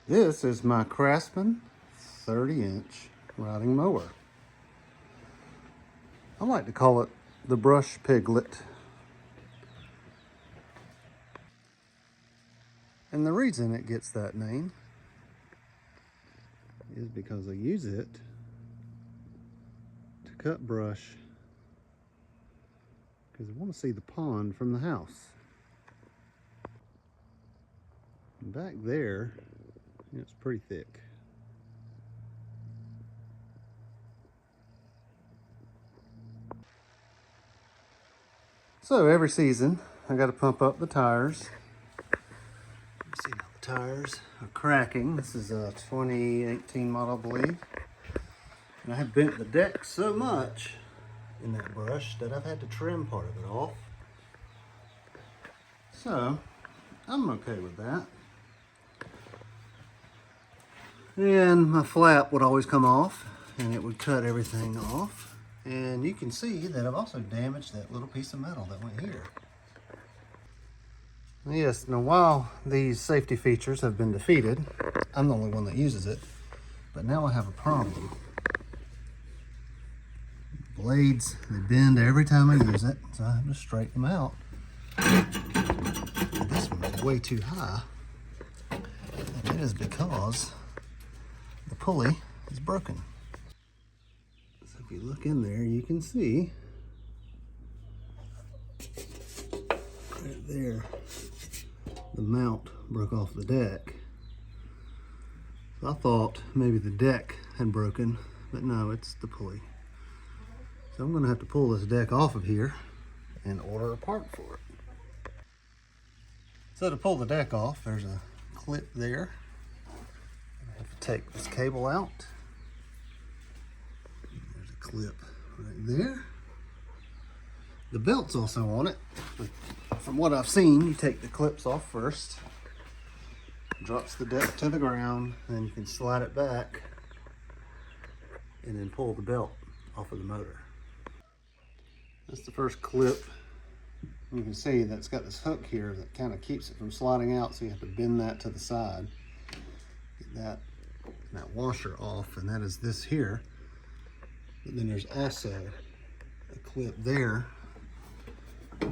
This is my Craftsman 30-inch riding mower. I like to call it the brush piglet. And the reason it gets that name is because I use it to cut brush because I want to see the pond from the house. And back there, it's pretty thick. So every season, I got to pump up the tires. See now the tires are cracking. This is a 2018 model, I believe. And I have bent the deck so much in that brush that I've had to trim part of it off. So I'm okay with that. And my flap would always come off and it would cut everything off. And you can see that I've also damaged that little piece of metal that went here. Yes, now while these safety features have been defeated, I'm the only one that uses it, but now I have a problem. Blades, they bend every time I use it, so I have to straighten them out. And this one is way too high, and it is because the pulley is broken. So if you look in there, you can see right there, the mount broke off the deck. So I thought maybe the deck had broken, but no, it's the pulley. So I'm gonna have to pull this deck off of here and order a part for it. So to pull the deck off, there's a clip there. I have to take this cable out. There's a clip right there. The belt's also on it, but from what I've seen, you take the clips off first, drops the deck to the ground, then you can slide it back and then pull the belt off of the motor. That's the first clip. You can see that's got this hook here that kind of keeps it from sliding out, so you have to bend that to the side. Get that washer off, and that is this here. But then there's also a clip there. You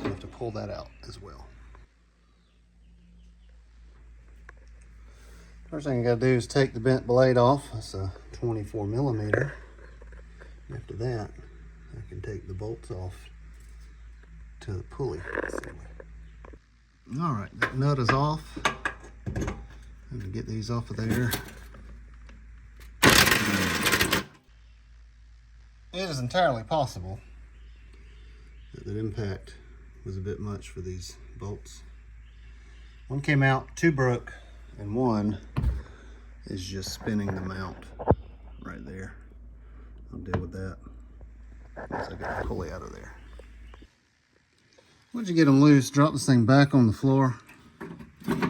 have to pull that out as well. First thing I gotta do is take the bent blade off. That's a 24 millimeter. After that, I can take the bolts off to the pulley. All right, that nut is off. I'm gonna get these off of there. It is entirely possible that the impact was a bit much for these bolts. One came out, two broke, and one is just spinning the mount right there. I'll deal with that once I get the pulley out of there. Once you get them loose, drop this thing back on the floor. You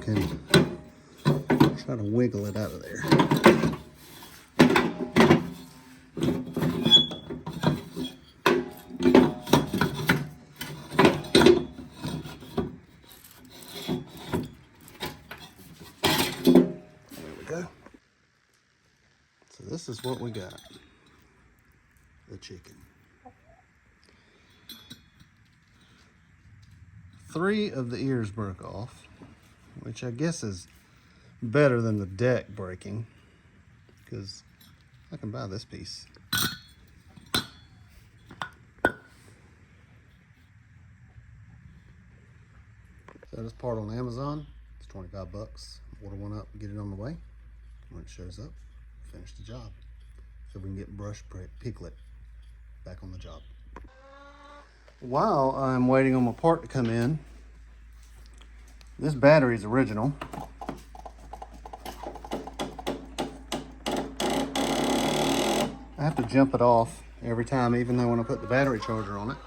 can try to wiggle it out of there. So this is what we got, the chicken. 3 of the ears broke off, which I guess is better than the deck breaking, because I can buy this piece. So this part on Amazon, it's 25 bucks. Order one up, get it on the way. When it shows up, finish the job, so we can get brush piglet back on the job. While I'm waiting on my part to come in, this battery is original. I have to jump it off every time, even though when I put the battery charger on it.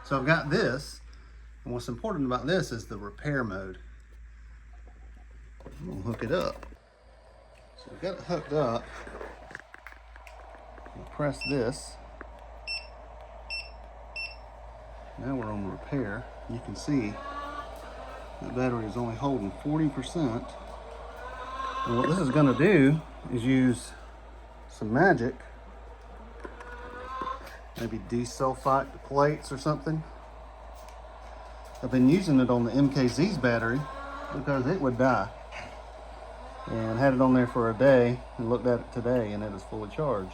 So I've got this, and what's important about this is the repair mode. I'm gonna hook it up. So I've got it hooked up. I'll press this, Now we're on repair. You can see the battery is only holding 40%. And what this is going to do is use some magic, maybe desulfite the plates or something. I've been using it on the MKZ's battery because it would die. And had it on there for a day and looked at it today and it is fully charged.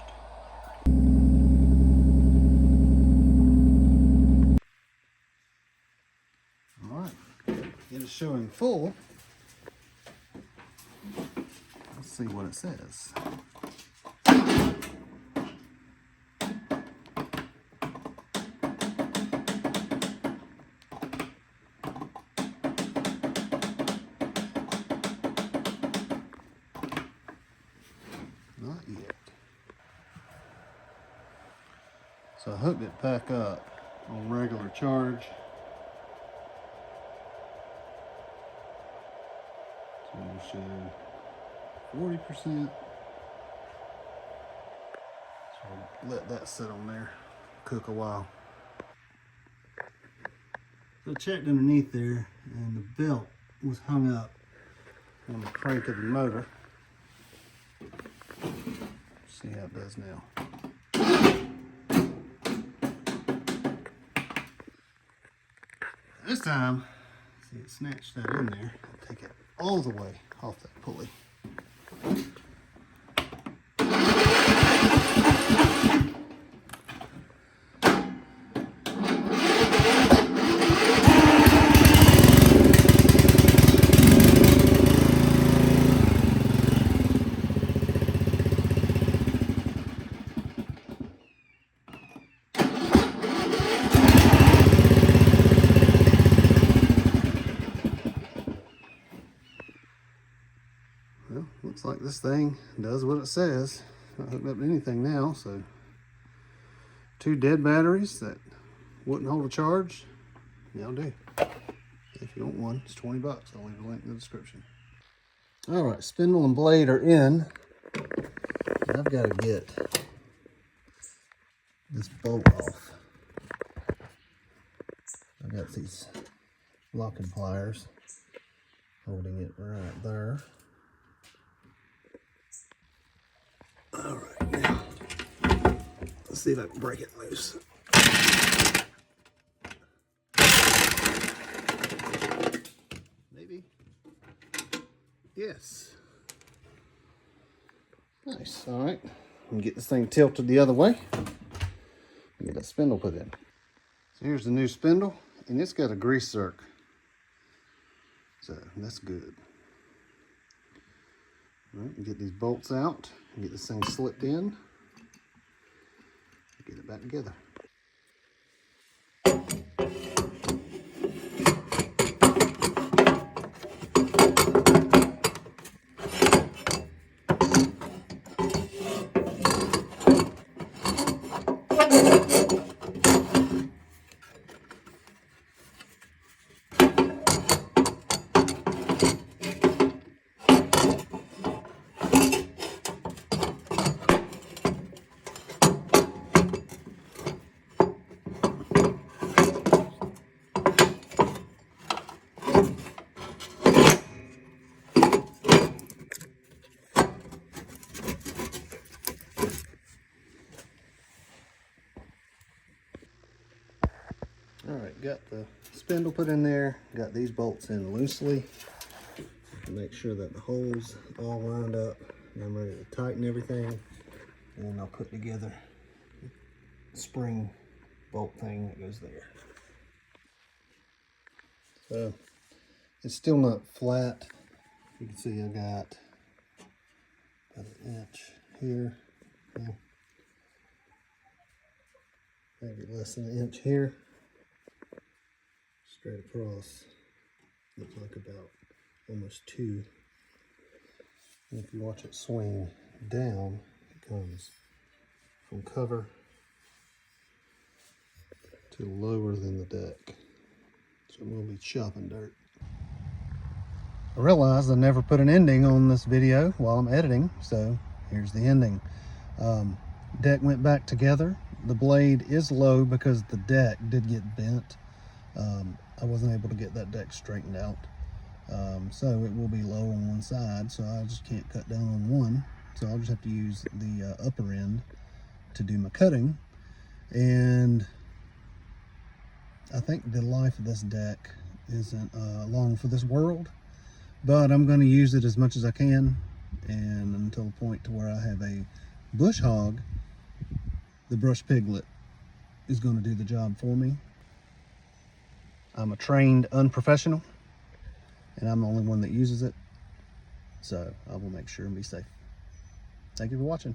Alright, it is showing full. Let's see what it says. Not yet. So I hooked it back up on regular charge. So we'll show 40%. So we'll let that sit on there, cook a while. So I checked underneath there and the belt was hung up on the crank of the motor. See how it does now. This time, see it snatched that in there. I'll take it all the way off that pulley. Well, looks like this thing does what it says. Not hooked up to anything now, so 2 dead batteries that wouldn't hold a charge, they'll do. If you want one, it's 20 bucks. I'll leave a link in the description. All right, spindle and blade are in. I've got to get this bolt off. I've got these locking pliers holding it right there. All right, now let's see if I can break it loose. Maybe. Yes. Nice. All right. And get this thing tilted the other way. And get that spindle put in. So here's the new spindle, and it's got a grease zerk. So that's good. All right, get these bolts out, get this thing slipped in, get it back together. All right, got the spindle put in there, got these bolts in loosely to make sure that the holes all lined up. Now I'm ready to tighten everything, and then I'll put together the spring bolt thing that goes there. So it's still not flat. You can see I got about 1 inch here, maybe less than 1 inch here. Straight across, looks like about almost 2. And if you watch it swing down, it comes from cover to lower than the deck. So I'm going to be chopping dirt. I realized I never put an ending on this video while I'm editing, so here's the ending. Deck went back together. the blade is low because the deck did get bent. I wasn't able to get that deck straightened out. So it will be low on one side, so I just can't cut down on one. So I'll just have to use the upper end to do my cutting. And I think the life of this deck isn't long for this world, but I'm going to use it as much as I can, and until the point to where I have a bush hog, the brush piglet is going to do the job for me. I'm a trained unprofessional, and I'm the only one that uses it, so I will make sure and be safe. Thank you for watching.